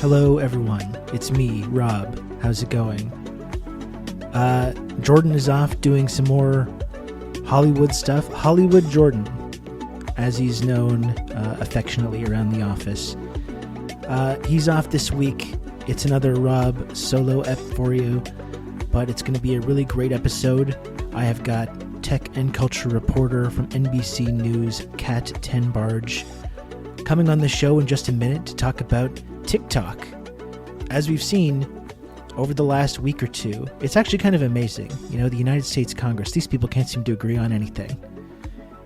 Hello, everyone. It's me, Rob. How's it going? Jordan is off doing some more Hollywood stuff. Hollywood Jordan, as he's known affectionately around the office. He's off this week. It's another Rob solo ep for you, but it's going to be a really great episode. I have got tech and culture reporter from NBC News, Kat Tenbarge, coming on the show in just a minute to talk about TikTok. As we've seen over the last week or two, it's actually kind of amazing. You know, the United States Congress, these people can't seem to agree on anything.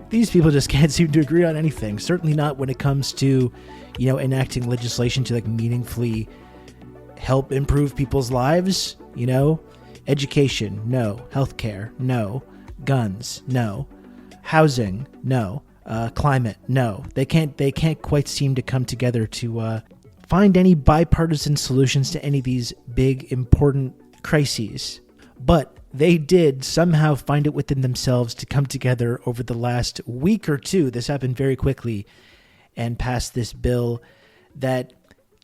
These people just can't seem to agree on anything. Certainly not when it comes to, you know, enacting legislation to like meaningfully help improve people's lives. You know, education, no. Healthcare, no. Guns, no. Housing, no. Climate, no. They can't quite seem to come together to find any bipartisan solutions to any of these big, important crises. But they did somehow find it within themselves to come together over the last week or two. This happened very quickly, and pass this bill that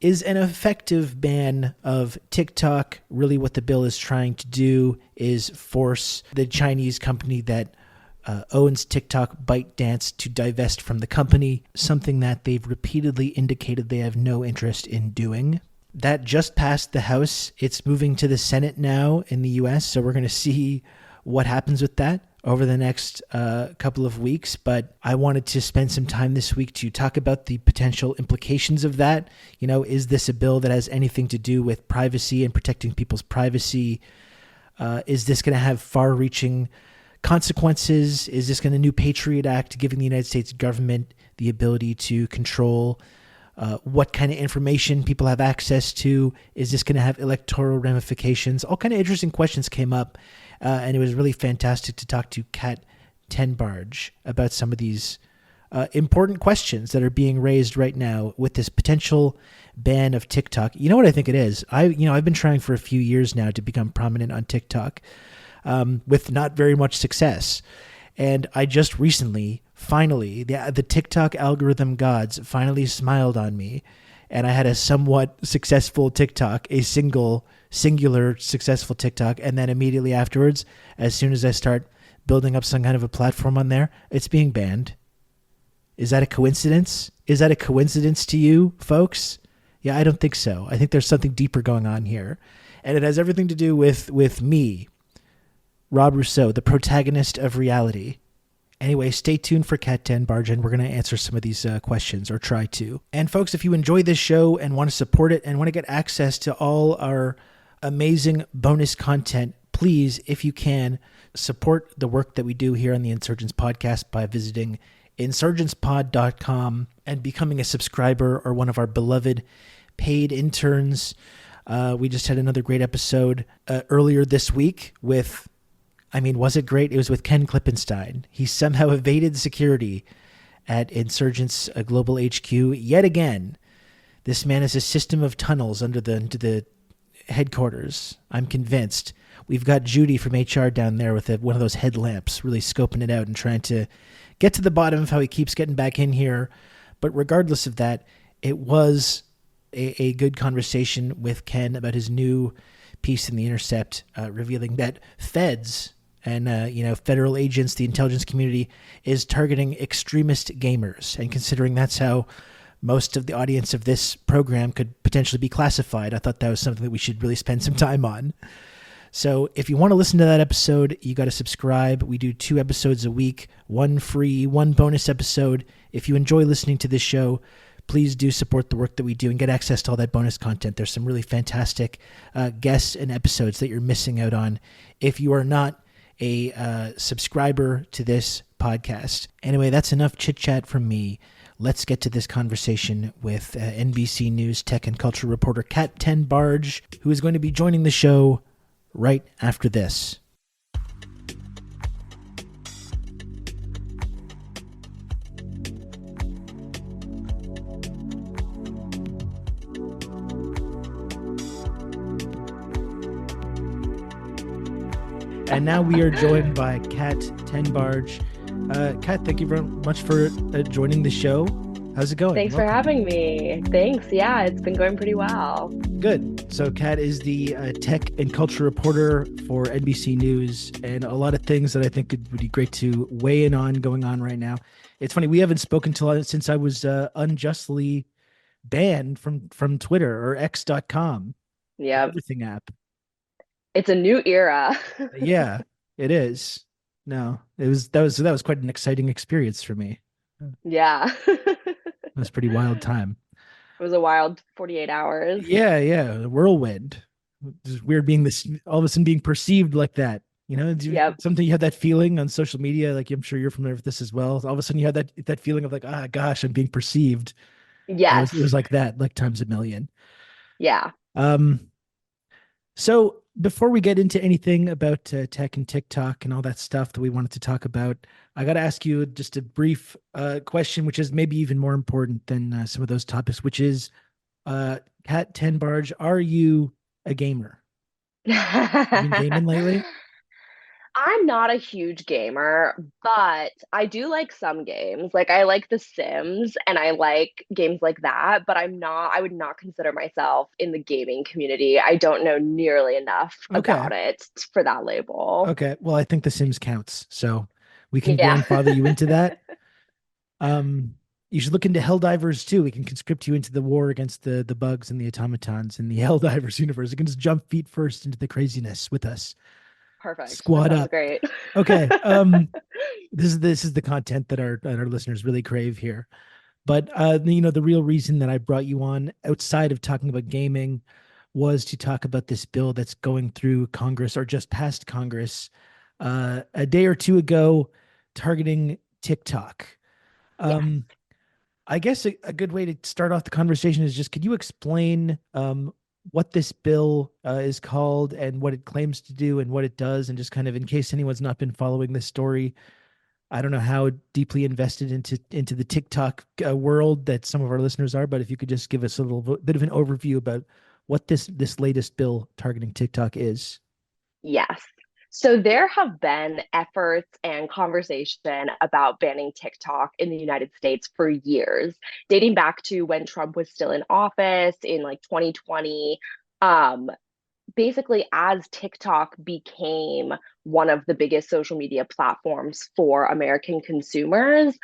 is an effective ban of TikTok. Really what the bill is trying to do is force the Chinese company that owns TikTok, ByteDance, to divest from the company, something that they've repeatedly indicated they have no interest in doing. That just passed the House. It's moving to the Senate now in the U.S., so we're going to see what happens with that over the next couple of weeks. But I wanted to spend some time this week to talk about the potential implications of that. You know, is this a bill that has anything to do with privacy and protecting people's privacy? Is this going to have far-reaching consequences? Is this going to new Patriot Act giving the United States government the ability to control what kind of information people have access to? Is this going to have electoral ramifications? All kind of interesting questions came up, and it was really fantastic to talk to Kat Tenbarge about some of these important questions that are being raised right now with this potential ban of TikTok. You know what I think it is? I've been trying for a few years now to become prominent on TikTok, with not very much success. And I just recently, finally, the TikTok algorithm gods finally smiled on me, and I had a somewhat successful TikTok, a singular successful TikTok, and then immediately afterwards, as soon as I start building up some kind of a platform on there, it's being banned. Is that a coincidence? Is that a coincidence to you, folks? Yeah, I don't think so. I think there's something deeper going on here, and it has everything to do with me, Rob Rousseau, the protagonist of reality. Anyway, stay tuned for Kat Tenbarge, and we're going to answer some of these questions, or try to. And folks, if you enjoy this show and want to support it and want to get access to all our amazing bonus content, please, if you can, support the work that we do here on the Insurgents podcast by visiting insurgentspod.com and becoming a subscriber or one of our beloved paid interns. We just had another great episode earlier this week with... was it great? It was with Ken Klippenstein. He somehow evaded security at Insurgents Global HQ yet again. This man is a system of tunnels under the headquarters. I'm convinced. We've got Judy from HR down there with one of those headlamps, really scoping it out and trying to get to the bottom of how he keeps getting back in here. But regardless of that, it was a good conversation with Ken about his new piece in The Intercept, revealing that feds and federal agents, the intelligence community, is targeting extremist gamers. And considering that's how most of the audience of this program could potentially be classified, I thought that was something that we should really spend some time on. So if you want to listen to that episode, you got to subscribe. We do 2 episodes a week, 1 free, 1 bonus episode. If you enjoy listening to this show, please do support the work that we do and get access to all that bonus content. There's some really fantastic guests and episodes that you're missing out on if you are not a subscriber to this podcast. Anyway, that's enough chit-chat from me. Let's get to this conversation with NBC News tech and culture reporter Kat Tenbarge, who is going to be joining the show right after this. And now we are joined by Kat Tenbarge. Kat, thank you very much for joining the show. How's it going? Thanks for having Welcome. me. Thanks. Yeah, it's been going pretty well. Good. So, Kat is the tech and culture reporter for NBC News, and a lot of things that I think would be great to weigh in on going on right now. It's funny, we haven't spoken since I was unjustly banned from Twitter or X.com, the Yep. everything app. It's a new era. Yeah, it is. No, that was quite an exciting experience for me. It Yeah. was a pretty wild time. It was a wild 48 hours. Yeah, whirlwind. It's weird being this all of a sudden being perceived like that. Yep. Something you have that feeling on social media, like I'm sure you're familiar with this as well. All of a sudden you have that feeling of like, ah, gosh, I'm being perceived. Yes. It was like that, like times a million. Yeah. Um, so before we get into anything about tech and TikTok and all that stuff that we wanted to talk about, I got to ask you just a brief question, which is maybe even more important than some of those topics, which is Kat Tenbarge, are you a gamer? You been gaming lately? I'm not a huge gamer, but I do like some games. Like I like The Sims and I like games like that, but I would not consider myself in the gaming community. I don't know nearly enough Okay. about it for that label. Okay. Well, I think The Sims counts, so we can Yeah. grandfather you into that. Um, you should look into Helldivers too. We can conscript you into the war against the bugs and the automatons in the Helldivers universe. You can just jump feet first into the craziness with us. Perfect. That Squad sounds up. great. Okay. This is the content that our listeners really crave here. But the real reason that I brought you on outside of talking about gaming was to talk about this bill that's going through Congress or just passed Congress a day or two ago, targeting TikTok. Yes. Um, I guess a good way to start off the conversation is just could you explain what this bill is called and what it claims to do and what it does, and just kind of in case anyone's not been following this story, I don't know how deeply invested into the TikTok world that some of our listeners are, but if you could just give us a little bit of an overview about what this latest bill targeting TikTok is. Yes. So there have been efforts and conversation about banning TikTok in the United States for years, dating back to when Trump was still in office in like 2020. Um, Basically, as TikTok became one of the biggest social media platforms for American consumers,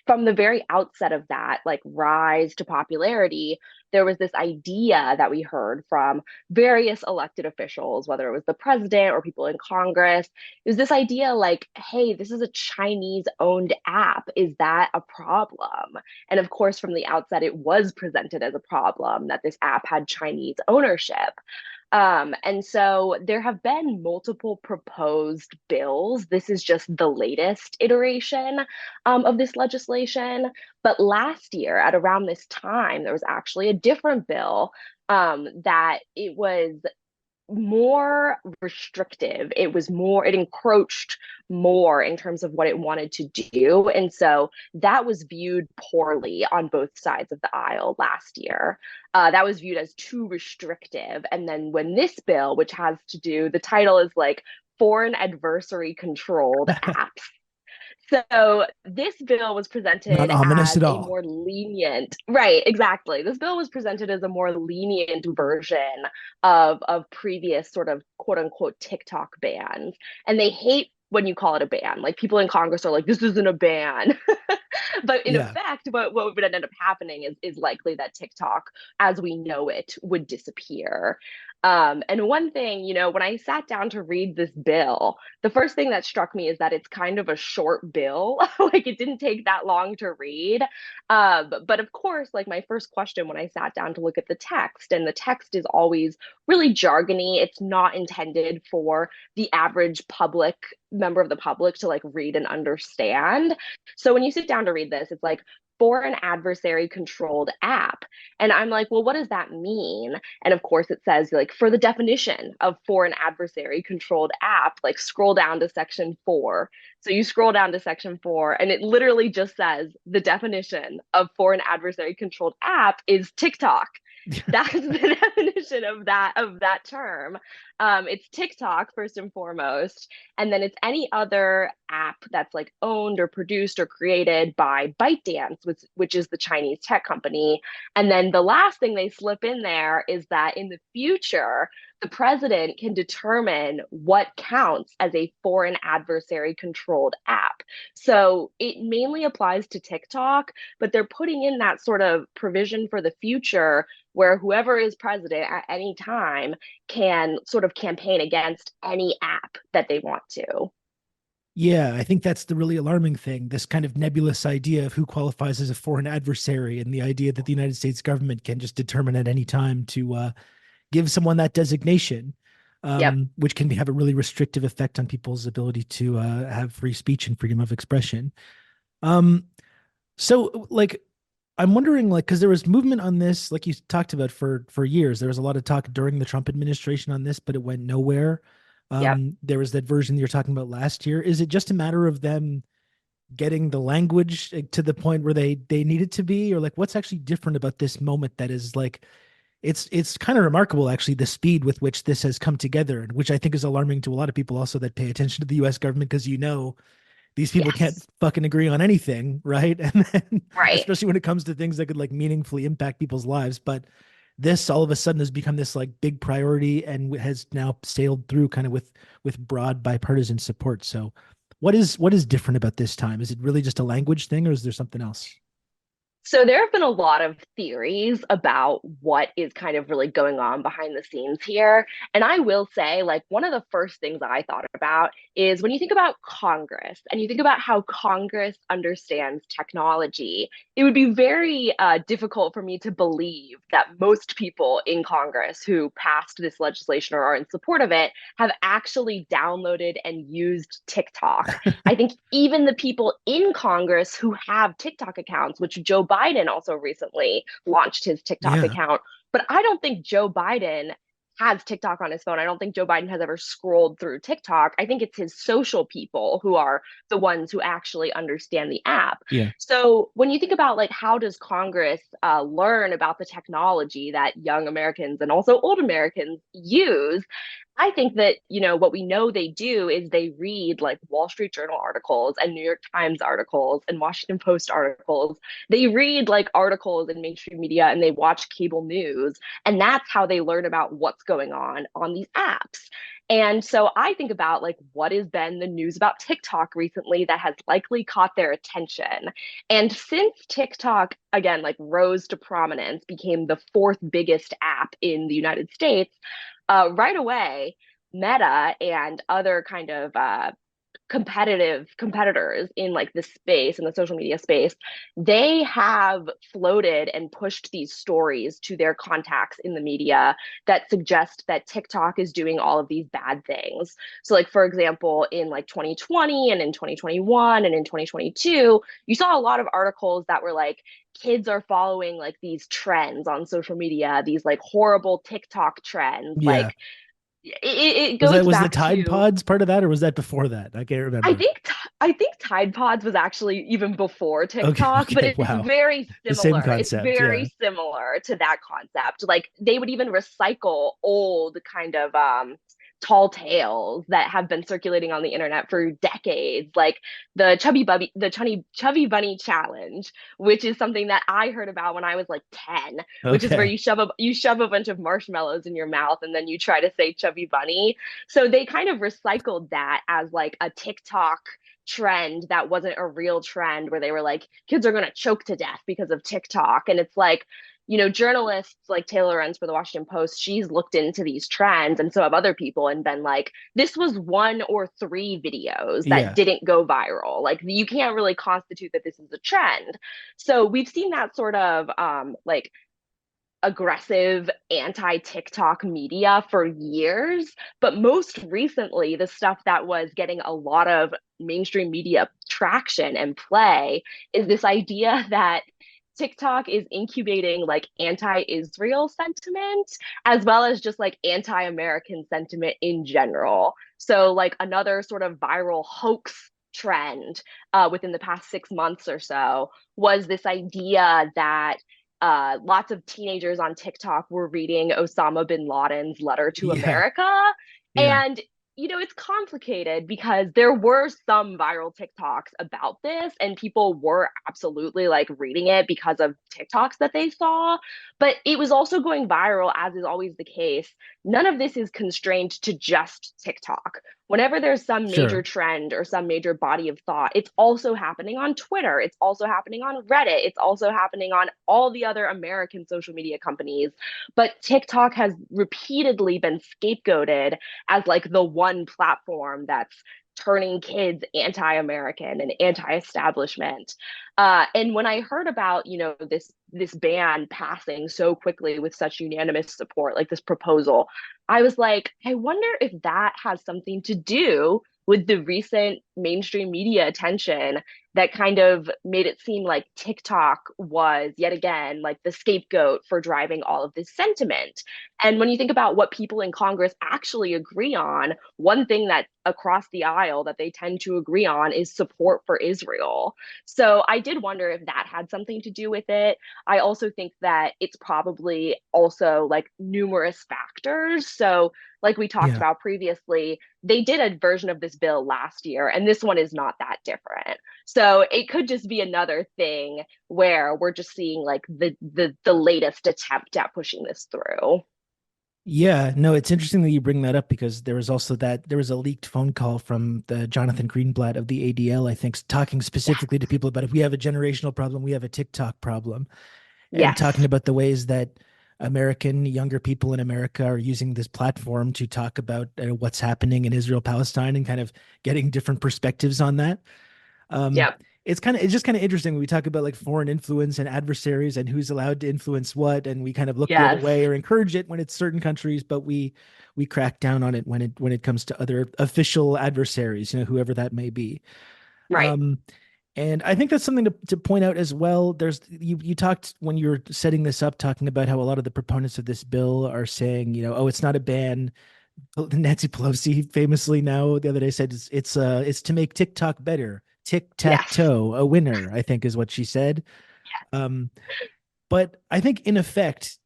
from the very outset of that, like rise to popularity, there was this idea that we heard from various elected officials, whether it was the president or people in Congress. It was this idea like, hey, this is a Chinese owned app. Is that a problem? And of course, from the outset, it was presented as a problem that this app had Chinese ownership. And so there have been multiple proposed bills. This is just the latest iteration of this legislation. But last year, at around this time, there was actually a different bill that it was more restrictive. It encroached more in terms of what it wanted to do. And so that was viewed poorly on both sides of the aisle last year. That was viewed as too restrictive. And then when this bill, which has to do, the title is like foreign adversary controlled apps. So this bill was Not presented ominous as at a all. more lenient, right, exactly. This bill was presented as a more lenient version of previous sort of quote unquote TikTok bans. And they hate when you call it a ban. Like people in Congress are like, this isn't a ban. But in Yeah. effect, what would end up happening is likely that TikTok, as we know it, would disappear. And one thing, when I sat down to read this bill, the first thing that struck me is that it's kind of a short bill. Like it didn't take that long to read. But of course, like my first question when I sat down to look at the text, and the text is always really jargony. It's not intended for the average public member of the public to like read and understand. So when you sit down to read this, it's like for an adversary controlled app. And I'm like, well, what does that mean? And of course, it says like for the definition of for an adversary controlled app, like scroll down to section 4. So you scroll down to section 4, and it literally just says the definition of for an adversary controlled app is TikTok. That's the definition of that term. It's TikTok first and foremost, and then it's any other app that's like owned or produced or created by ByteDance, which is the Chinese tech company. And then the last thing they slip in there is that in the future, the president can determine what counts as a foreign adversary controlled app. So it mainly applies to TikTok, but they're putting in that sort of provision for the future where whoever is president at any time can sort of campaign against any app that they want to. Yeah, I think that's the really alarming thing, this kind of nebulous idea of who qualifies as a foreign adversary and the idea that the United States government can just determine at any time to give someone that designation, Yep. which can have a really restrictive effect on people's ability to have free speech and freedom of expression. Um, so, like, I'm wondering, like, because there was movement on this, like you talked about for years. There was a lot of talk during the Trump administration on this, but it went nowhere. Yep. There was that version you're talking about last year. Is it just a matter of them getting the language to the point where they need it to be, or like what's actually different about this moment that is like it's kind of remarkable actually the speed with which this has come together, which I think is alarming to a lot of people also that pay attention to the US government because these people can't Yes. fucking agree on anything, right? And then Right. especially when it comes to things that could like meaningfully impact people's lives, but this all of a sudden has become this like big priority and has now sailed through kind of with broad bipartisan support. So what is different about this time? Is it really just a language thing or is there something else? So there have been a lot of theories about what is kind of really going on behind the scenes here. And I will say, like, one of the first things I thought about is when you think about Congress and you think about how Congress understands technology, it would be very difficult for me to believe that most people in Congress who passed this legislation or are in support of it have actually downloaded and used TikTok. I think even the people in Congress who have TikTok accounts, which Joe Biden also recently launched his TikTok Yeah. account, but I don't think Joe Biden has TikTok on his phone. I don't think Joe Biden has ever scrolled through TikTok. I think it's his social people who are the ones who actually understand the app. Yeah. So when you think about like how does Congress learn about the technology that young Americans and also old Americans use, I think that, what we know they do is they read like Wall Street Journal articles and New York Times articles and Washington Post articles. They read like articles in mainstream media and they watch cable news. And that's how they learn about what's going on these apps. And so I think about like what has been the news about TikTok recently that has likely caught their attention. And since TikTok, again, like rose to prominence, became the fourth biggest app in the United States, right away, Meta and other kind of competitors in like the space in the social media space, they have floated and pushed these stories to their contacts in the media that suggest that TikTok is doing all of these bad things. So like for example, in like 2020 and in 2021 and in 2022, you saw a lot of articles that were like kids are following like these trends on social media, these like horrible TikTok trends, Yeah. like it Was that goes was the back Tide to Pods part of that, or was that before that? I can't I remember. think I think Tide Pods was actually even before Okay, TikTok, but okay, it's wow. very The same similar. It's concept, yeah. very similar to that concept. Like they would even recycle old kind of tall tales that have been circulating on the internet for decades, like the chubby bunny challenge, which is something that I heard about when I was like 10, which is where Okay. you shove a bunch of marshmallows in your mouth and then you try to say chubby bunny. So they kind of recycled that as like a TikTok trend that wasn't a real trend where they were like, kids are going to choke to death because of TikTok. And it's like, journalists like Taylor Renz for the Washington Post, she's looked into these trends and so have other people and been like, this was one or three videos that Yeah. didn't go viral. Like you can't really constitute that this is a trend. So we've seen that sort of like aggressive anti TikTok media for years. But most recently, the stuff that was getting a lot of mainstream media traction and play is this idea that TikTok is incubating like anti Israel sentiment as well as just like anti American sentiment in general. So, like, another sort of viral hoax trend within the past 6 months or so was this idea that lots of teenagers on TikTok were reading Osama bin Laden's letter to Yeah, America. yeah, And, it's complicated because there were some viral TikToks about this, and people were absolutely like reading it because of TikToks that they saw. But it was also going viral, as is always the case. None of this is constrained to just TikTok. Whenever there's some major sure. trend or some major body of thought, it's also happening on Twitter. It's also happening on Reddit. It's also happening on all the other American social media companies. But TikTok has repeatedly been scapegoated as like the one platform that's turning kids anti-American and anti-establishment. And when I heard about, this ban passing so quickly with such unanimous support, like this proposal, I was like, I wonder if that has something to do with the recent mainstream media attention that kind of made it seem like TikTok was yet again like the scapegoat for driving all of this sentiment. And when you think about what people in Congress actually agree on, one thing that across the aisle that they tend to agree on is support for Israel. So I did wonder if that had something to do with it. I also think that it's probably also like numerous factors. So, like we talked Yeah. about previously, they did a version of this bill last year, and this one is not that different. So it could just be another thing where we're just seeing like the latest attempt at pushing this through. Yeah, no, it's interesting that you bring that up because there was a leaked phone call from the Jonathan Greenblatt of the ADL, I think, talking Yes. specifically to people about if we have a generational problem, we have a TikTok problem, and talking Yes. about the ways that American younger people in America are using this platform to talk about what's happening in Israel, Palestine, and kind of getting different perspectives on that. Um, Yep. it's just kind of interesting when we talk about like foreign influence and adversaries and who's allowed to influence what, and we kind of look the other Yes. way or encourage it when it's certain countries, but we crack down on it when it comes to other official adversaries, whoever that may be. Right. Um, and I think that's something to point out as well. You talked when you were setting this up, talking about how a lot of the proponents of this bill are saying, oh, it's not a ban. Nancy Pelosi famously now the other day said it's to make TikTok better. Tic tac Yes. toe, a winner, I think is what she said. Um, but I think in effect,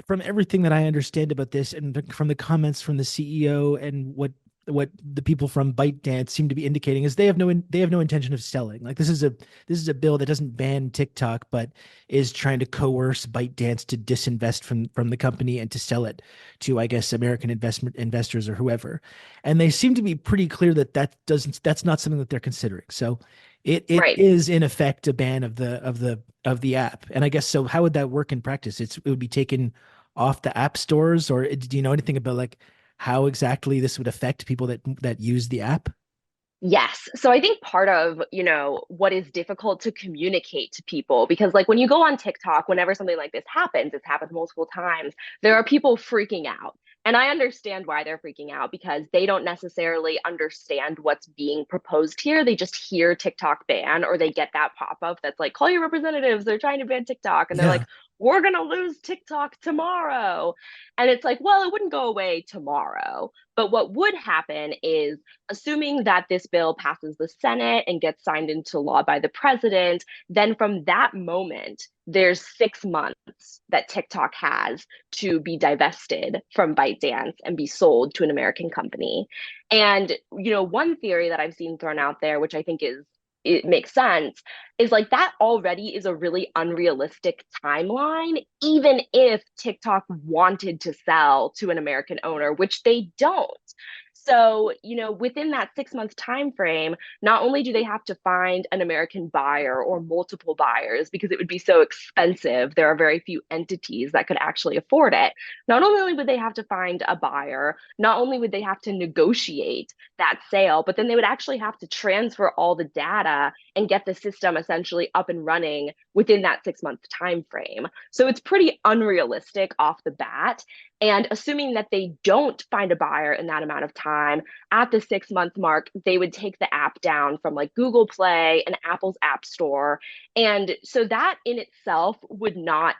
from everything that I understand about this, and from the comments from the CEO and what the people from ByteDance seem to be indicating is they have no intention of selling. Like this is a bill that doesn't ban TikTok, but is trying to coerce ByteDance to disinvest from the company and to sell it to, I guess, American investors or whoever. And they seem to be pretty clear that that's not something that they're considering. So it Right. is in effect a ban of the app. And I guess so. How would that work in practice? It would be taken off the app stores, or do you know anything about like how exactly this would affect people that use the app? Yes. So I think part of, what is difficult to communicate to people, because like when you go on TikTok, whenever something like this happens, it's happened multiple times, there are people freaking out. And I understand why they're freaking out because they don't necessarily understand what's being proposed here. They just hear TikTok ban, or they get that pop up that's like, call your representatives. They're trying to ban TikTok. And they're Yeah, like, we're going to lose TikTok tomorrow. And it's like, well, it wouldn't go away tomorrow. But what would happen is, assuming that this bill passes the Senate and gets signed into law by the president, then from that moment, there's 6 months that TikTok has to be divested from ByteDance and be sold to an American company. And, one theory that I've seen thrown out there, which I think it makes sense, is like that already is a really unrealistic timeline, even if TikTok wanted to sell to an American owner, which they don't. So, within that 6 month time frame, not only do they have to find an American buyer or multiple buyers because it would be so expensive, there are very few entities that could actually afford it. Not only would they have to find a buyer, not only would they have to negotiate that sale, but then they would actually have to transfer all the data and get the system essentially up and running within that 6 month time frame. So it's pretty unrealistic off the bat. And assuming that they don't find a buyer in that amount of time, at the 6 month mark, they would take the app down from like Google Play and Apple's App Store. And so that in itself would not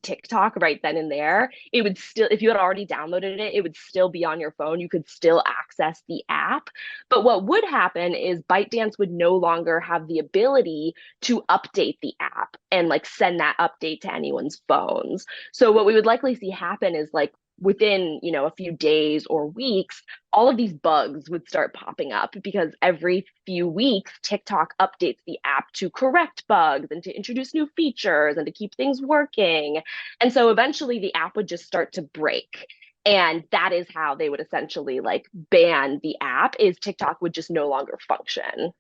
TikTok right then and there, it would still, if you had already downloaded it, it would still be on your phone. You could still access the app. But what would happen is ByteDance would no longer have the ability to update the app and like send that update to anyone's phones. So what we would likely see happen is like within, a few days or weeks, all of these bugs would start popping up because every few weeks, TikTok updates the app to correct bugs and to introduce new features and to keep things working. And so eventually the app would just start to break. And that is how they would essentially like ban the app, is TikTok would just no longer function.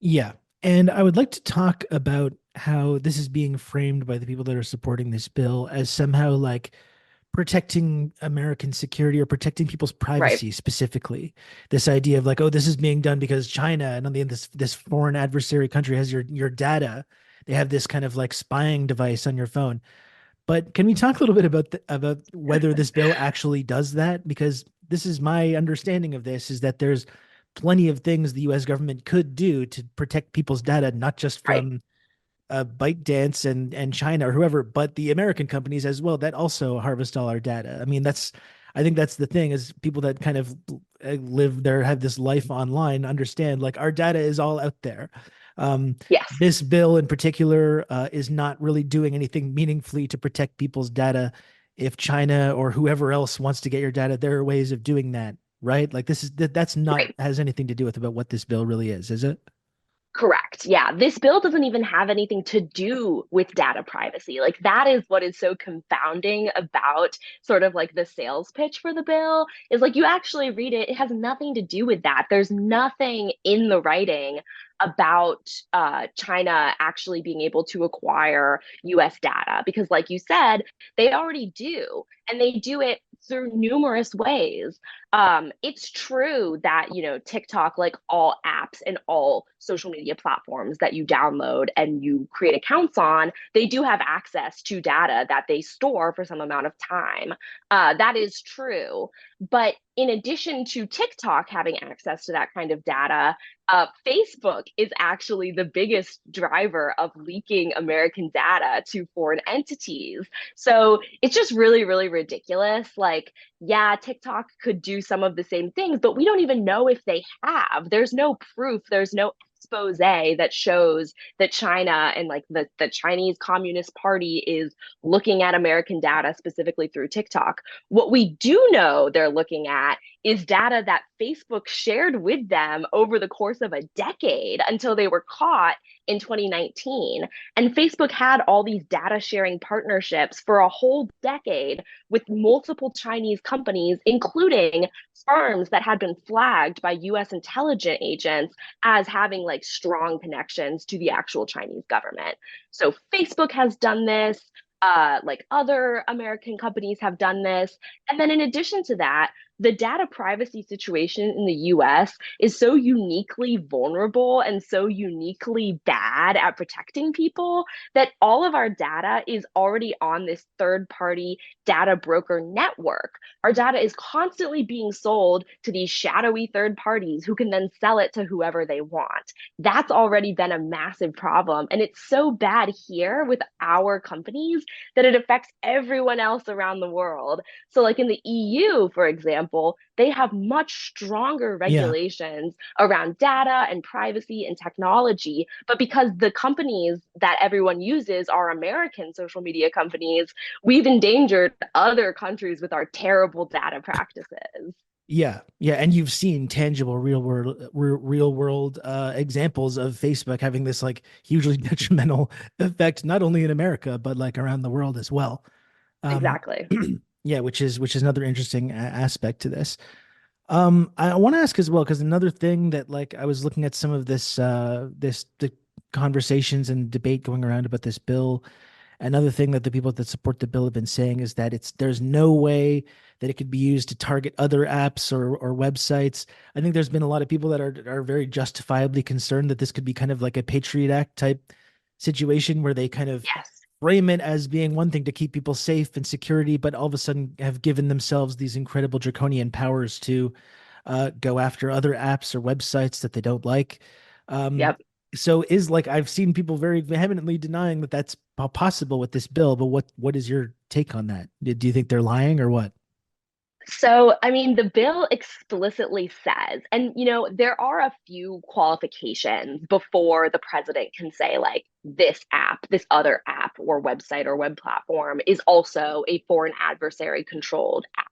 Yeah. And I would like to talk about how this is being framed by the people that are supporting this bill as somehow like protecting American security or protecting people's Right. privacy specifically. This idea of like, oh, this is being done because China and on the this foreign adversary country has your data. They have this kind of like spying device on your phone. But can we talk a little bit about about whether this bill actually does that? Because this is my understanding of this is that there's plenty of things the U.S. government could do to protect people's data, not just Right. from ByteDance and China or whoever, but the American companies as well that also harvest all our data. I mean, I think that's the thing is people that kind of live there, have this life online, understand like our data is all out there. Yes. This bill in particular is not really doing anything meaningfully to protect people's data. If China or whoever else wants to get your data, there are ways of doing that, right? Like that's not Right. has anything to do with about what this bill really is it? Correct. Yeah. This bill doesn't even have anything to do with data privacy. Like, that is what is so confounding about sort of like the sales pitch for the bill is like you actually read it, it has nothing to do with that. There's nothing in the writing about China actually being able to acquire US data because, like you said, they already do. And they do it through numerous ways. It's true that, TikTok, like all apps and all social media platforms that you download and you create accounts on, they do have access to data that they store for some amount of time. That is true. But in addition to TikTok having access to that kind of data, Facebook is actually the biggest driver of leaking American data to foreign entities. So it's just really, really ridiculous. Like, yeah, TikTok could do some of the same things, but we don't even know if they have. There's no proof, there's no expose that shows that China and like the Chinese Communist Party is looking at American data specifically through TikTok. What we do know they're looking at is data that Facebook shared with them over the course of a decade until they were caught in 2019. And Facebook had all these data sharing partnerships for a whole decade with multiple Chinese companies, including firms that had been flagged by US intelligence agents as having like strong connections to the actual Chinese government. So Facebook has done this. Like other American companies have done this. And then in addition to that, the data privacy situation in the US is so uniquely vulnerable and so uniquely bad at protecting people that all of our data is already on this third party data broker network. Our data is constantly being sold to these shadowy third parties who can then sell it to whoever they want. That's already been a massive problem. And it's so bad here with our companies that it affects everyone else around the world. So, like in the EU, for example, they have much stronger Yeah. regulations around data and privacy and technology. But because the companies that everyone uses are American social media companies, we've endangered other countries with our terrible data practices. Yeah, yeah, and you've seen tangible real world examples of Facebook having this like hugely detrimental effect, not only in America but like around the world as well. Um, Exactly. yeah, which is another interesting aspect to this. I want to ask as well because another thing that like I was looking at some of the conversations and debate going around about this bill. Another thing that the people that support the bill have been saying is that there's no way that it could be used to target other apps or websites. I think there's been a lot of people that are very justifiably concerned that this could be kind of like a Patriot Act type situation where they kind of Yes. frame it as being one thing to keep people safe and security, but all of a sudden have given themselves these incredible draconian powers to go after other apps or websites that they don't like. Um, Yep. So is like I've seen people very vehemently denying that that's possible with this bill, but what is your take on that? Do you think they're lying or what? So, I mean, the bill explicitly says, and there are a few qualifications before the president can say, like, this app, this other app or website or web platform is also a foreign adversary controlled app.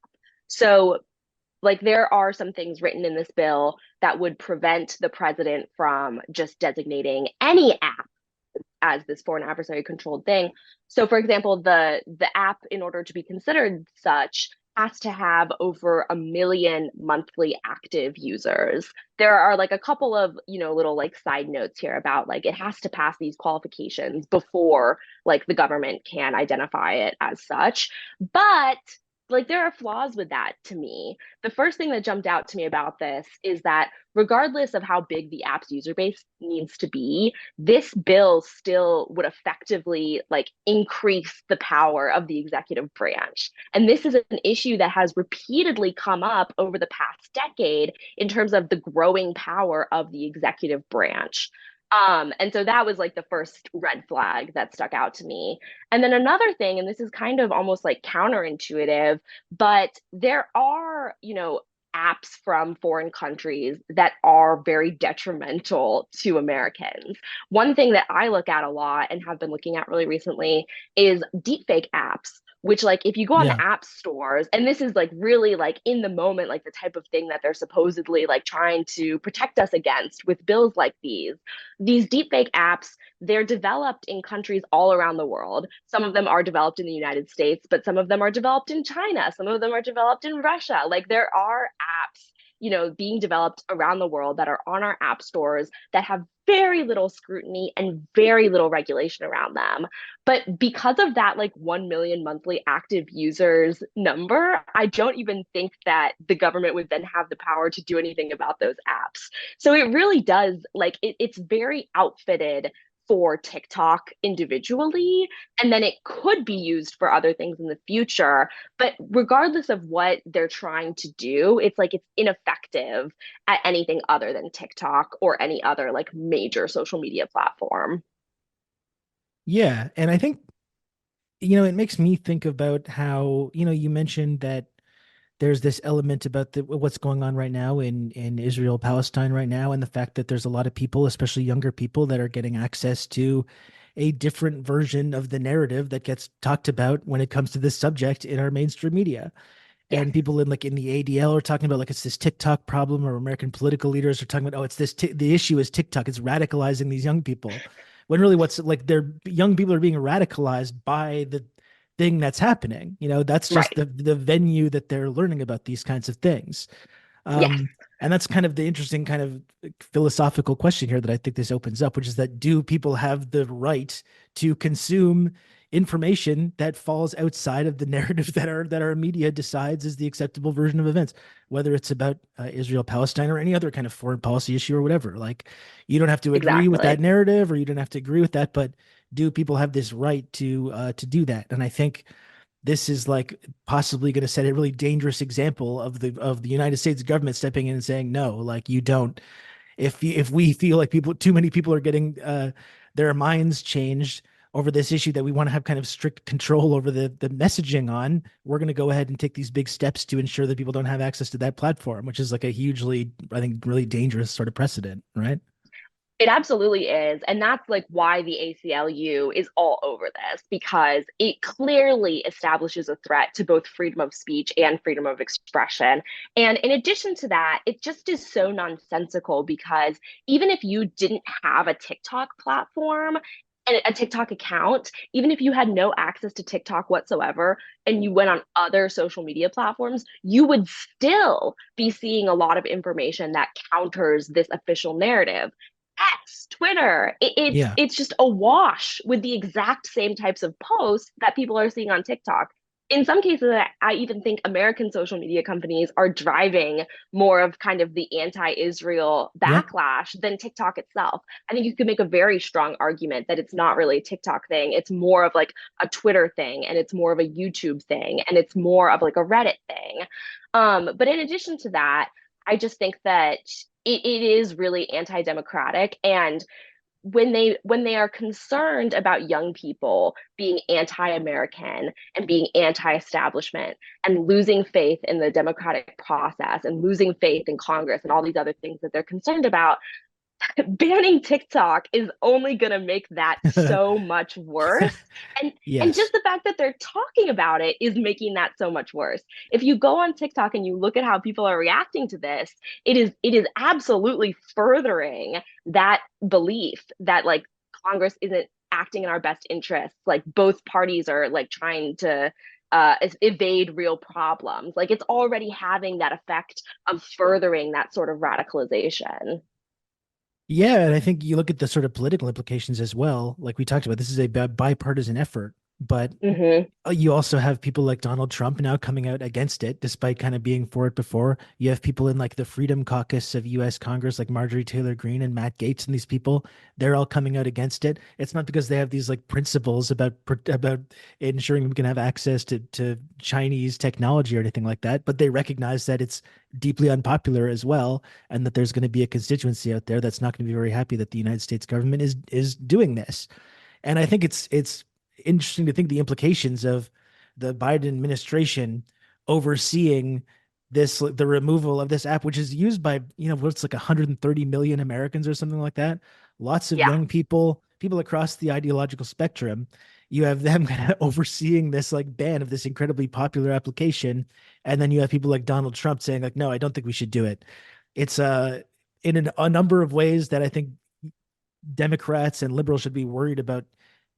So, like, there are some things written in this bill that would prevent the president from just designating any app as this foreign adversary controlled thing. So, for example, the app, in order to be considered such, has to have over 1 million monthly active users. There are like a couple of, little like side notes here about like it has to pass these qualifications before like the government can identify it as such. But like there are flaws with that to me. The first thing that jumped out to me about this is that regardless of how big the app's user base needs to be, this bill still would effectively like increase the power of the executive branch. And this is an issue that has repeatedly come up over the past decade in terms of the growing power of the executive branch. And so that was like the first red flag that stuck out to me. And then another thing, and this is kind of almost like counterintuitive, but there are, apps from foreign countries that are very detrimental to Americans. One thing that I look at a lot and have been looking at really recently is deepfake apps. Which, like, if you go on Yeah. the app stores, and this is like really like in the moment, like the type of thing that they're supposedly like trying to protect us against with bills like these deepfake apps, they're developed in countries all around the world. Some of them are developed in the United States, but some of them are developed in China. Some of them are developed in Russia. Like there are apps, being developed around the world that are on our app stores that have very little scrutiny and very little regulation around them. But because of that, like 1 million monthly active users number, I don't even think that the government would then have the power to do anything about those apps. So it really does, like, it's very outfitted for TikTok individually, and then it could be used for other things in the future. But regardless of what they're trying to do, it's like it's ineffective at anything other than TikTok or any other like major social media platform. Yeah, and I think it makes me think about how, you mentioned that there's this element about what's going on right now in Israel, Palestine right now, and the fact that there's a lot of people, especially younger people, that are getting access to a different version of the narrative that gets talked about when it comes to this subject in our mainstream media. Yes, And people in the ADL are talking about like it's this TikTok problem, or American political leaders are talking about, oh, it's the issue is TikTok, it's radicalizing these young people. When really what's like they're young people are being radicalized by the thing that's happening. That's just right. the venue that they're learning about these kinds of things. Yes, And that's kind of the interesting kind of philosophical question here that I think this opens up, which is that do people have the right to consume information that falls outside of the narrative that our media decides is the acceptable version of events, whether it's about Israel, Palestine, or any other kind of foreign policy issue or whatever. Like, you don't have to agree with that exactly. narrative, or you don't have to agree with that, but do people have this right to do that? And I think this is like possibly going to set a really dangerous example of the United States government stepping in and saying no, like you don't. If we feel like too many people are getting their minds changed over this issue that we want to have kind of strict control over the messaging on, we're going to go ahead and take these big steps to ensure that people don't have access to that platform, which is like a hugely, I think, really dangerous sort of precedent, right? It absolutely is. And that's like why the ACLU is all over this, because it clearly establishes a threat to both freedom of speech and freedom of expression. And in addition to that, it just is so nonsensical because even if you didn't have a TikTok platform, and a TikTok account, even if you had no access to TikTok whatsoever and you went on other social media platforms, you would still be seeing a lot of information that counters this official narrative. X, Twitter, it's Yeah. it's just awash with the exact same types of posts that people are seeing on TikTok. In some cases, I even think American social media companies are driving more of kind of the anti-Israel Yeah. backlash than TikTok itself. I think you could make a very strong argument that it's not really a TikTok thing. It's more of like a Twitter thing, and it's more of a YouTube thing, and it's more of like a Reddit thing. But in addition to that, I just think that it is really anti-democratic. And when they are concerned about young people being anti-American and being anti-establishment and losing faith in the democratic process and losing faith in Congress and all these other things that they're concerned about, banning TikTok is only going to make that so much worse. And just Yes. the fact that they're talking about it is making that so much worse. If you go on TikTok and you look at how people are reacting to this, it is absolutely furthering that belief that like Congress isn't acting in our best interests. Like both parties are like trying to evade real problems. Like it's already having that effect of furthering that sort of radicalization. Yeah, and I think you look at the sort of political implications as well. Like we talked about, this is a bipartisan effort, but Hmm. you also have people like Donald Trump now coming out against it, despite kind of being for it before. You have people in like the Freedom Caucus of U.S. Congress, like Marjorie Taylor Greene and Matt Gaetz, and these people, they're all coming out against it. It's not because they have these like principles about ensuring we can have access to Chinese technology or anything like that, but they recognize that it's deeply unpopular as well, and that there's going to be a constituency out there that's not going to be very happy that the United States government is doing this. And I think it's interesting to think the implications of the Biden administration overseeing the removal of this app, which is used by what's like 130 million Americans or something like that. Lots of Yeah. young people across the ideological spectrum. You have them kind of overseeing this like ban of this incredibly popular application, and then you have people like Donald Trump saying like, no, I don't think we should do it. It's in a number of ways that I think Democrats and liberals should be worried about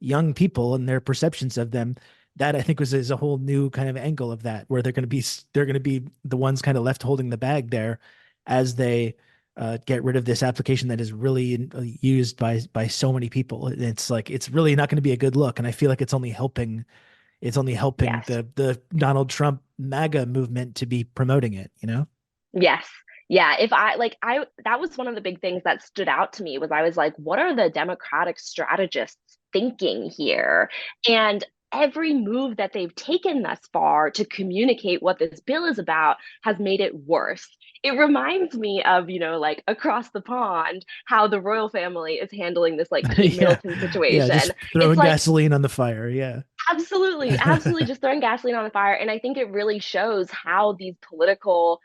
young people and their perceptions of them. That I think is a whole new kind of angle of that, where they're going to be the ones kind of left holding the bag there as they get rid of this application that is really used by so many people. It's like it's really not going to be a good look, and I feel like it's only helping Yes. the Donald Trump MAGA movement to be promoting it. Yes. Yeah. If I like, I that was one of the big things that stood out to me was I was like, what are the Democratic strategists thinking here? And every move that they've taken thus far to communicate what this bill is about has made it worse. It reminds me of, like across the pond, how the royal family is handling this like Kate Yeah, Middleton yeah, situation. just It's throwing like gasoline on the fire. Yeah. absolutely, absolutely just throwing gasoline on the fire. And I think it really shows how these political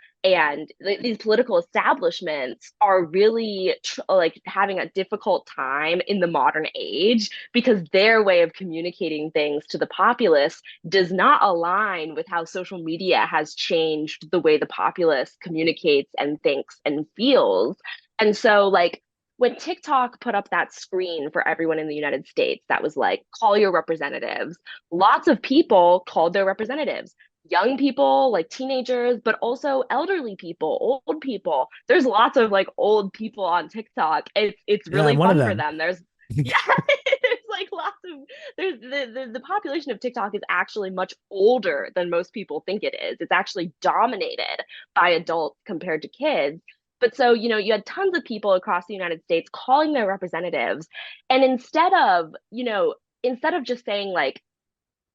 establishments are really like having a difficult time in the modern age because their way of communicating things to the populace does not align with how social media has changed the way the populace communicates and thinks and feels. And so, like, when TikTok put up that screen for everyone in the United States that was like, call your representatives, lots of people called their representatives. Young people, like teenagers, but also elderly people, old people. There's lots of like old people on TikTok. It's Yeah, I'm really one of fun for them. them. There's yeah, there's like lots of there's the population of TikTok is actually much older than most people think it is. It's actually dominated by adults compared to kids. But so, you had tons of people across the United States calling their representatives. And instead of just saying, like,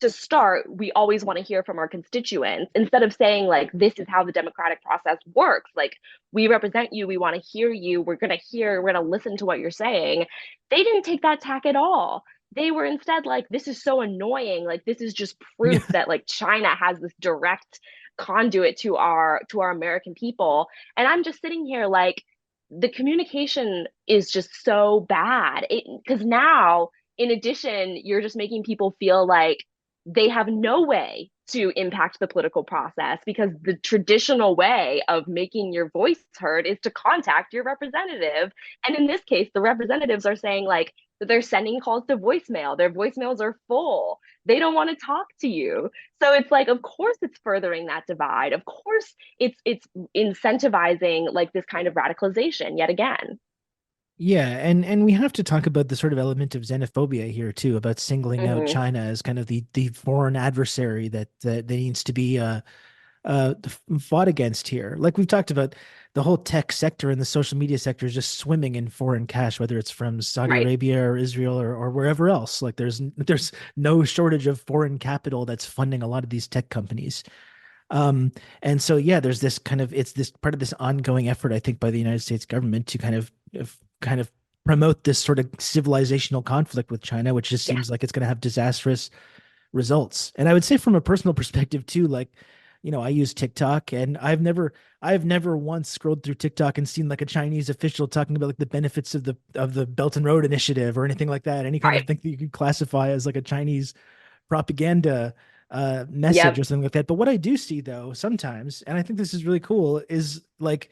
to start, we always want to hear from our constituents, instead of saying, like, this is how the democratic process works. Like, we represent you. We want to hear you. We're going to listen to what you're saying. They didn't take that tack at all. They were instead like, this is so annoying. Like, this is just proof Yeah. that like China has this direct conduit to our American people. And I'm just sitting here like the communication is just so bad. Because now, in addition, you're just making people feel like they have no way to impact the political process because the traditional way of making your voice heard is to contact your representative. And in this case, the representatives are saying like that they're sending calls to voicemail. Their voicemails are full. They don't want to talk to you. So it's like, of course, it's furthering that divide. Of course, it's incentivizing like this kind of radicalization yet again. Yeah, and we have to talk about the sort of element of xenophobia here too, about singling out Hmm. China as kind of the foreign adversary that needs to be fought against here. Like we've talked about, the whole tech sector and the social media sector is just swimming in foreign cash, whether it's from Saudi Right. Arabia or Israel or wherever else. Like there's no shortage of foreign capital that's funding a lot of these tech companies. Um, and so yeah, there's this kind of it's this part of this ongoing effort, I think, by the United States government to kind of promote this sort of civilizational conflict with China, which just Yeah. seems like it's going to have disastrous results. And I would say from a personal perspective too, like, I use TikTok, and I've never once scrolled through TikTok and seen like a Chinese official talking about like the benefits of the Belt and Road Initiative or anything like that. Any kind of Right. thing that you could classify as like a Chinese propaganda message Yep. or something like that. But what I do see though sometimes, and I think this is really cool, is like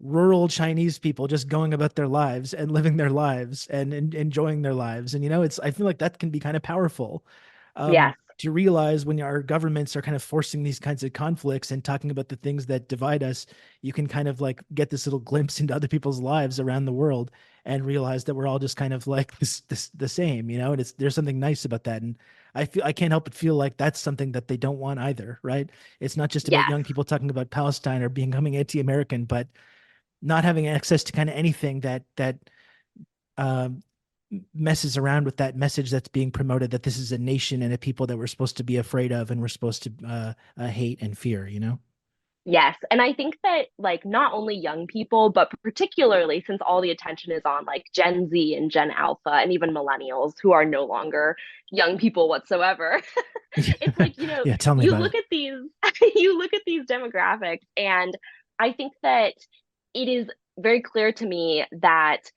rural Chinese people just going about their lives and living their lives and enjoying their lives. And I feel like that can be kind of powerful. Yes. To realize when our governments are kind of forcing these kinds of conflicts and talking about the things that divide us, you can kind of like get this little glimpse into other people's lives around the world and realize that we're all just kind of like this the same, and there's something nice about that. And I can't help but feel like that's something that they don't want either, right? It's not just about Yes. young people talking about Palestine or becoming anti-American, but not having access to kind of anything that um, messes around with that message that's being promoted, that this is a nation and a people that we're supposed to be afraid of and we're supposed to hate and fear. Yes. And I think that like not only young people, but particularly since all the attention is on like Gen Z and Gen Alpha and even millennials who are no longer young people whatsoever. It's like, Yeah, tell me you about look it. at these you look at these demographics, and I think that it is very clear to me that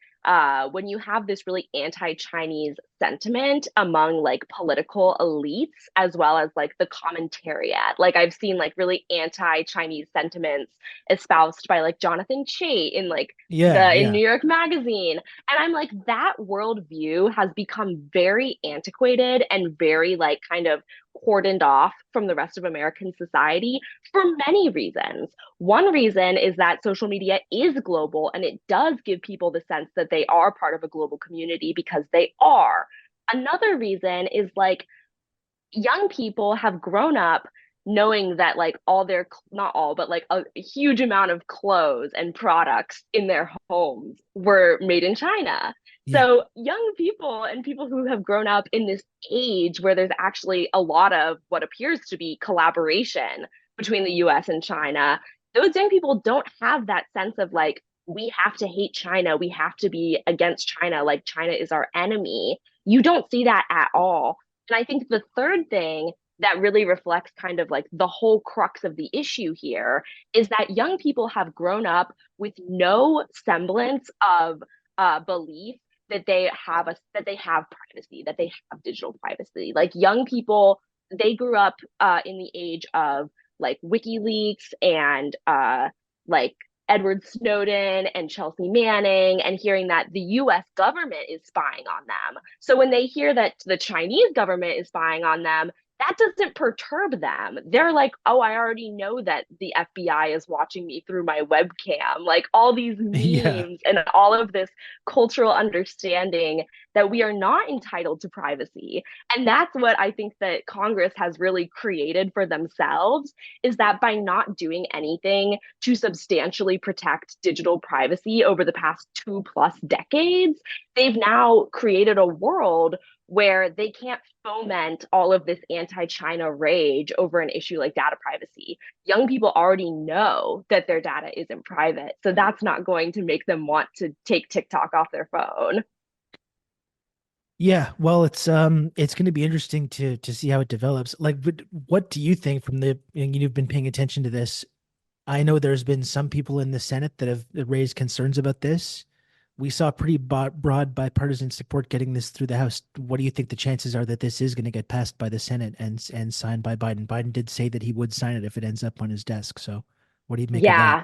when you have this really anti-Chinese sentiment among like political elites as well as like the commentariat, like I've seen like really anti-Chinese sentiments espoused by like Jonathan Chait in like Yeah, the in yeah, New York Magazine. And I'm like, that worldview has become very antiquated and very like kind of cordoned off from the rest of American society for many reasons. One reason is that social media is global and it does give people the sense that they are part of a global community because they are. Another reason is like young people have grown up knowing that like all their not all but like a huge amount of clothes and products in their homes were made in China. yeah, So young people and people who have grown up in this age where there's actually a lot of what appears to be collaboration between the US and China, those young people don't have that sense of like we have to hate China, we have to be against China, like China is our enemy. You don't see that at all. And I think the third thing that really reflects kind of like the whole crux of the issue here is that young people have grown up with no semblance of belief that they have privacy, that they have digital privacy. Like young people, they grew up in the age of like WikiLeaks and like Edward Snowden and Chelsea Manning, and hearing that the US government is spying on them. So when they hear that the Chinese government is spying on them, that doesn't perturb them. They're like, oh, I already know that the FBI is watching me through my webcam. Like all these yeah. memes and all of this cultural understanding that we are not entitled to privacy. And that's what I think that Congress has really created for themselves, is that by not doing anything to substantially protect digital privacy over the past 2+ decades, they've now created a world where they can't foment all of this anti-China rage over an issue like data privacy. Young people already know that their data isn't private, so that's not going to make them want to take TikTok off their phone. Yeah, well, it's going to be interesting to see how it develops. Like, but what do you think from you've been paying attention to this? I know there's been some people in the Senate that have raised concerns about this. We saw pretty broad bipartisan support getting this through the House. What do you think the chances are that this is going to get passed by the Senate and signed by Biden? Biden did say that he would sign it if it ends up on his desk. So, what do you make of that? Yeah,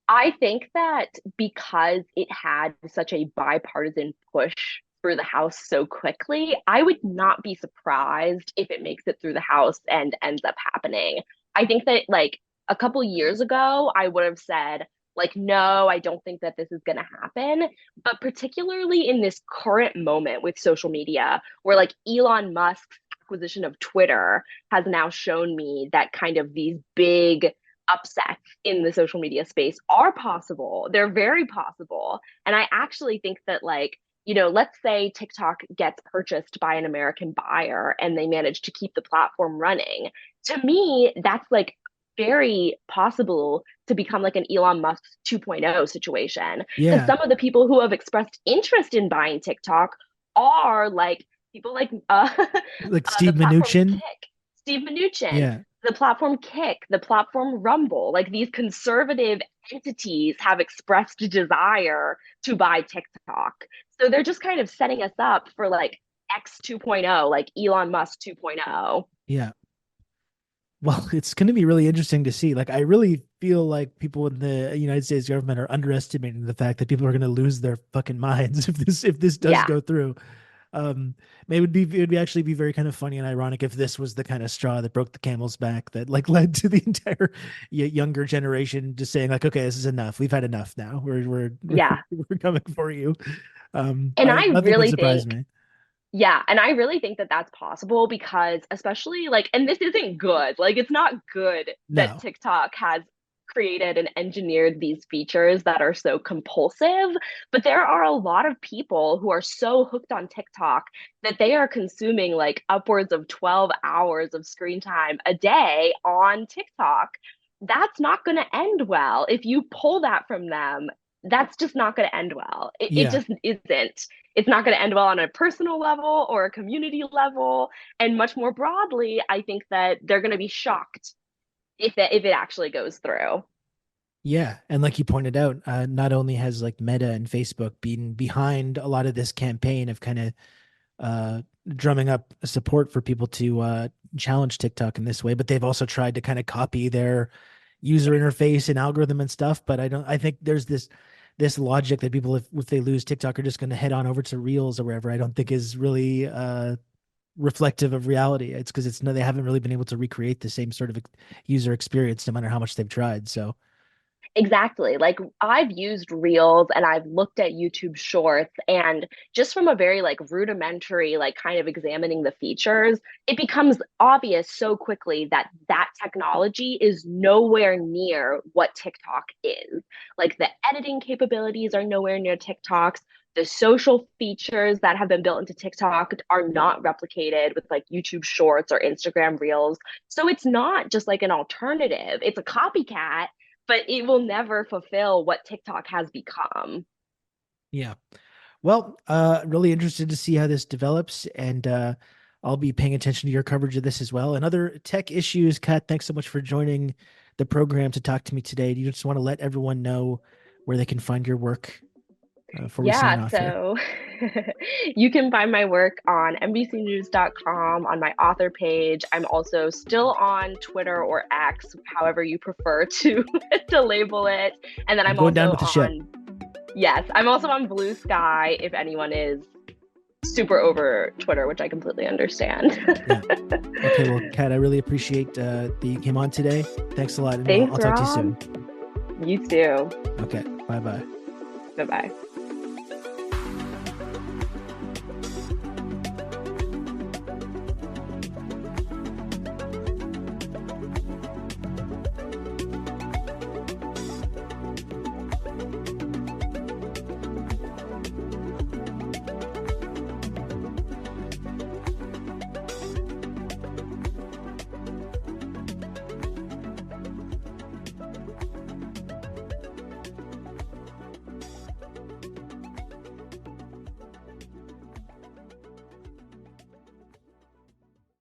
I think that because it had such a bipartisan push through the House so quickly, I would not be surprised if it makes it through the House and ends up happening. I think that like a couple years ago, I would have said, like, no, I don't think that this is going to happen. But particularly in this current moment with social media, where like Elon Musk's acquisition of Twitter has now shown me that kind of these big upsets in the social media space are possible. They're very possible. And I actually think that, like, let's say TikTok gets purchased by an American buyer and they manage to keep the platform running. To me, that's like very possible to become like an Elon Musk 2.0 situation. Because Yeah, some of the people who have expressed interest in buying TikTok are like people like like the Steve platform Mnuchin. Kick, Steve Mnuchin, Yeah, the platform Kick, the platform Rumble. Like these conservative entities have expressed desire to buy TikTok. So they're just kind of setting us up for like X 2.0, like Elon Musk 2.0. yeah. Well, it's going to be really interesting to see. Like, I really feel like people in the United States government are underestimating the fact that people are going to lose their fucking minds if this does Yeah. go through. It would actually be very kind of funny and ironic if this was the kind of straw that broke the camel's back that like led to the entire younger generation just saying like, okay, this is enough. We've had enough now. Yeah. We're coming for you. And But I nothing would really surprise think me. Yeah, and I really think that that's possible because, especially like, and this isn't good. Like, it's not good that No. TikTok has created and engineered these features that are so compulsive. But there are a lot of people who are so hooked on TikTok that they are consuming like upwards of 12 hours of screen time a day on TikTok. That's not going to end well. If you pull that from them, that's just not going to end well. It Yeah. just isn't. It's not going to end well on a personal level or a community level. And much more broadly, I think that they're going to be shocked if it actually goes through. Yeah, and like you pointed out, not only has like Meta and Facebook been behind a lot of this campaign of kind of uh, drumming up support for people to challenge TikTok in this way, but they've also tried to kind of copy their user interface and algorithm and stuff. But I think there's this logic that people, if they lose TikTok, are just going to head on over to Reels or wherever. I don't think is really reflective of reality. It's because it's no, they haven't really been able to recreate the same sort of user experience, no matter how much they've tried. So Exactly. Like I've used Reels and I've looked at YouTube Shorts and just from a very like rudimentary like kind of examining the features, it becomes obvious so quickly that that technology is nowhere near what TikTok is. Like the editing capabilities are nowhere near TikTok's. The social features that have been built into TikTok are not replicated with like YouTube Shorts or Instagram Reels. So it's not just like an alternative, it's a copycat, but it will never fulfill what TikTok has become. yeah. Well, really interested to see how this develops, and I'll be paying attention to your coverage of this as well. And other tech issues, Kat, thanks so much for joining the program to talk to me today. Do you just want to let everyone know where they can find your work before we sign Yeah, off here? so you can find my work on NBCnews.com on my author page. I'm also still on Twitter or X, however you prefer to to label it. And then I'm I'm going down also with the ship. on yes, I'm also on Blue Sky if anyone is super over Twitter, which I completely understand. Yeah. Okay. Well, Kat, I really appreciate that you came on today. Thanks a lot, and Thanks, I'll talk to you soon. Rob. You too. Okay. Bye bye. Bye bye.